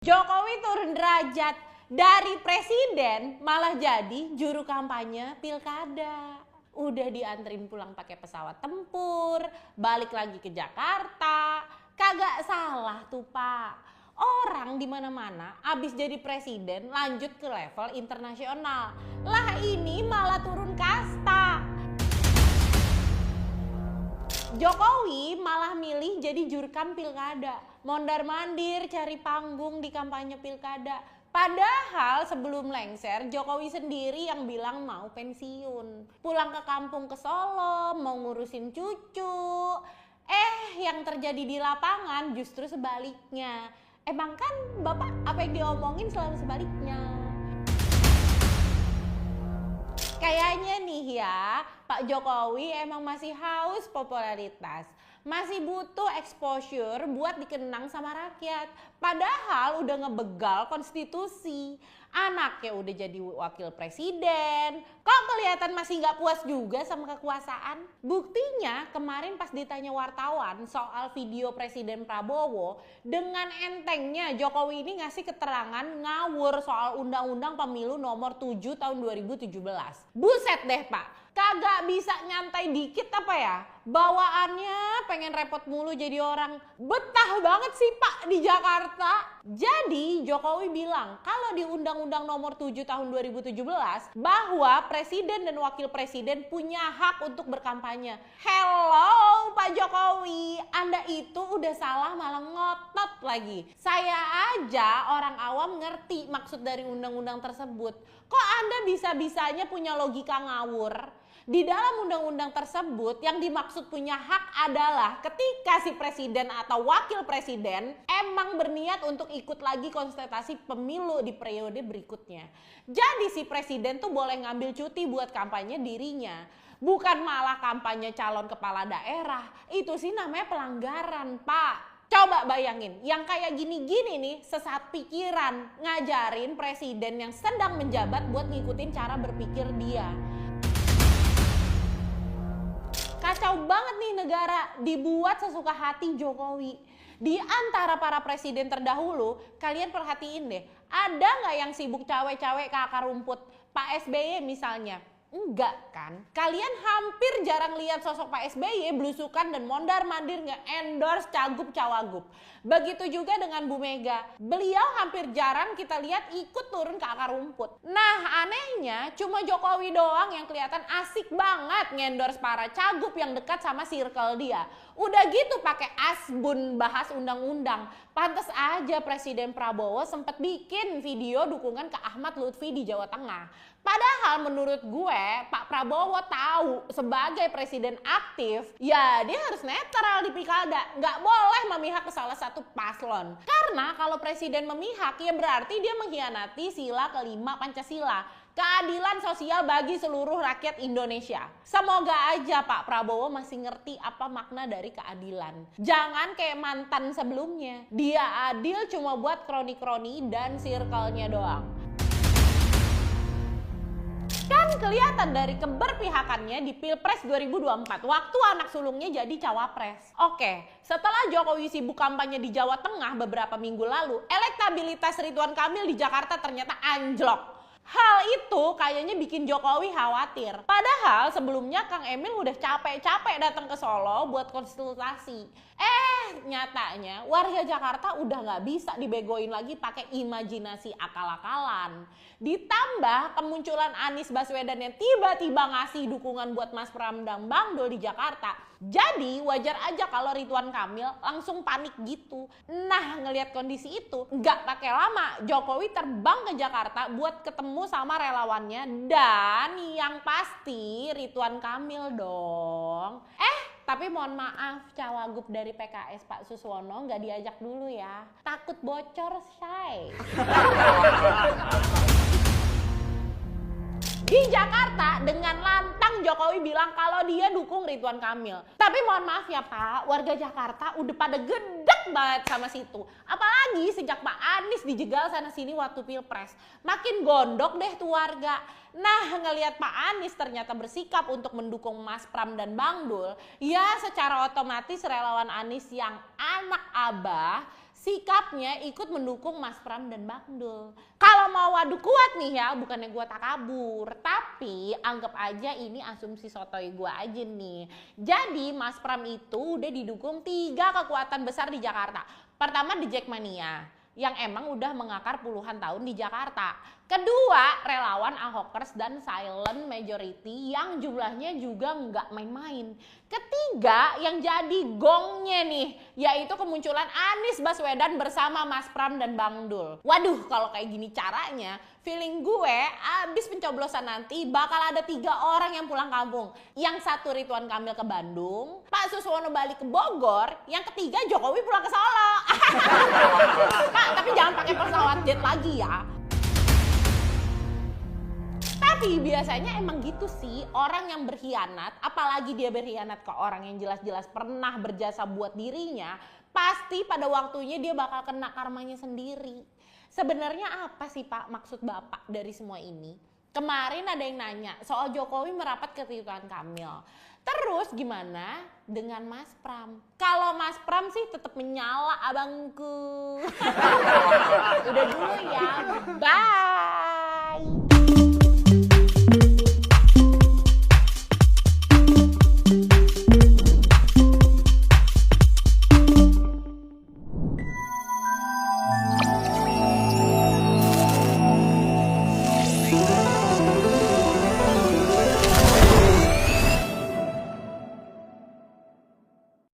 Jokowi turun derajat dari presiden malah jadi juru kampanye pilkada. Udah dianterin pulang pakai pesawat tempur, balik lagi ke Jakarta. Kagak salah tuh Pak. Orang di mana-mana abis jadi presiden lanjut ke level internasional. Lah ini malah turun kasta. Jokowi malah milih jadi jurkam pilkada, mondar-mandir cari panggung di kampanye pilkada. Padahal sebelum lengser, Jokowi sendiri yang bilang mau pensiun. Pulang ke kampung ke Solo, mau ngurusin cucu. Yang terjadi di lapangan justru sebaliknya. Emang kan Bapak apa yang diomongin selalu sebaliknya. Kayaknya nih ya, Pak Jokowi emang masih haus popularitas. Masih butuh exposure buat dikenang sama rakyat. Padahal udah ngebegal konstitusi. Anaknya udah jadi wakil presiden. Kok kelihatan masih gak puas juga sama kekuasaan? Buktinya kemarin pas ditanya wartawan soal video Presiden Prabowo, dengan entengnya Jokowi ini ngasih keterangan ngawur soal Undang-Undang Pemilu nomor 7 tahun 2017. Buset deh Pak. Kagak bisa nyantai dikit apa ya? Bawaannya pengen repot mulu jadi orang. Betah banget sih Pak di Jakarta. Jadi Jokowi bilang kalau di Undang-Undang nomor 7 tahun 2017 bahwa presiden dan wakil presiden punya hak untuk berkampanye. Hello Pak Jokowi, Anda itu udah salah malah ngotot lagi. Saya aja orang awam ngerti maksud dari undang-undang tersebut. Kok Anda bisa-bisanya punya logika ngawur? Di dalam undang-undang tersebut yang dimaksud punya hak adalah ketika si presiden atau wakil presiden emang berniat untuk ikut lagi kontestasi pemilu di periode berikutnya. Jadi si presiden tuh boleh ngambil cuti buat kampanye dirinya. Bukan malah kampanye calon kepala daerah. Itu sih namanya pelanggaran Pak. Coba bayangin, yang kayak gini-gini nih sesat pikiran ngajarin presiden yang sedang menjabat buat ngikutin cara berpikir dia. Kacau banget nih negara, dibuat sesuka hati Jokowi. Di antara para presiden terdahulu, kalian perhatiin deh, ada nggak yang sibuk cawe-cawe ke akar rumput? Pak SBY misalnya. Enggak kan? Kalian hampir jarang lihat sosok Pak SBY belusukan dan mondar-mandir nge-endorse cagup cawagup. Begitu juga dengan Bu Mega. Beliau hampir jarang kita lihat ikut turun ke akar rumput. Nah anehnya cuma Jokowi doang yang kelihatan asik banget nge-endorse para cagup yang dekat sama circle dia. Udah gitu pakai asbun bahas undang-undang. Pantes aja Presiden Prabowo sempat bikin video dukungan ke Ahmad Lutfi di Jawa Tengah. Padahal menurut gue Pak Prabowo tahu sebagai presiden aktif ya dia harus netral di pilkada. Nggak boleh memihak ke salah satu paslon. Karena kalau presiden memihak ya berarti dia mengkhianati sila kelima Pancasila. Keadilan sosial bagi seluruh rakyat Indonesia. Semoga aja Pak Prabowo masih ngerti apa makna dari keadilan. Jangan kayak mantan sebelumnya. Dia adil cuma buat kroni-kroni dan circle-nya doang. Kan kelihatan dari keberpihakannya di Pilpres 2024 waktu anak sulungnya jadi cawapres. Oke, setelah Jokowi sibuk kampanye di Jawa Tengah beberapa minggu lalu, elektabilitas Ridwan Kamil di Jakarta ternyata anjlok. Hal itu kayaknya bikin Jokowi khawatir. Padahal sebelumnya Kang Emil udah capek-capek datang ke Solo buat konsultasi. Nyatanya warga Jakarta udah nggak bisa dibegoin lagi pakai imajinasi akal-akalan. Ditambah kemunculan Anies Baswedan yang tiba-tiba ngasih dukungan buat Mas Pram dan Bang Dul di Jakarta. Jadi wajar aja kalau Ridwan Kamil langsung panik gitu. Nah ngelihat kondisi itu nggak pakai lama Jokowi terbang ke Jakarta buat ketemu sama relawannya dan yang pasti Ridwan Kamil dong. Tapi mohon maaf cawagup dari PKS Pak Suswono nggak diajak dulu ya. Takut bocor say. Di Jakarta dengan lantang Jokowi bilang kalau dia dukung Ridwan Kamil. Tapi mohon maaf ya Pak, warga Jakarta udah pada gedek banget sama situ. Apalagi sejak Pak Anies dijegal sana sini waktu Pilpres. Makin gondok deh tuh warga. Nah ngelihat Pak Anies ternyata bersikap untuk mendukung Mas Pram dan Bang Dul. Ya secara otomatis relawan Anies yang anak abah sikapnya ikut mendukung Mas Pram dan Bang Dul. Kalau mau adu kuat nih ya, bukannya gue takabur, tapi anggap aja ini asumsi sotoy gue aja nih. Jadi Mas Pram itu udah didukung 3 kekuatan besar di Jakarta. Pertama The Jackmania, yang emang udah mengakar puluhan tahun di Jakarta. Kedua, relawan Ahokers dan Silent Majority yang jumlahnya juga nggak main-main. Ketiga, yang jadi gongnya nih, yaitu kemunculan Anies Baswedan bersama Mas Pram dan Bang Dul. Waduh, kalau kayak gini caranya, feeling gue abis pencoblosan nanti bakal ada 3 orang yang pulang kampung. Yang satu Ridwan Kamil ke Bandung, Pak Suswono balik ke Bogor, yang ketiga Jokowi pulang ke Solo. Pak, tapi jangan pakai pesawat jet lagi ya. Tapi biasanya emang gitu sih, orang yang berkhianat, apalagi dia berkhianat ke orang yang jelas-jelas pernah berjasa buat dirinya, pasti pada waktunya dia bakal kena karmanya sendiri. Sebenarnya apa sih Pak maksud Bapak dari semua ini? Kemarin ada yang nanya soal Jokowi merapat ke Ridwan Kamil. Terus gimana dengan Mas Pram? Kalau Mas Pram sih tetap menyala abangku. Udah dulu ya, bye.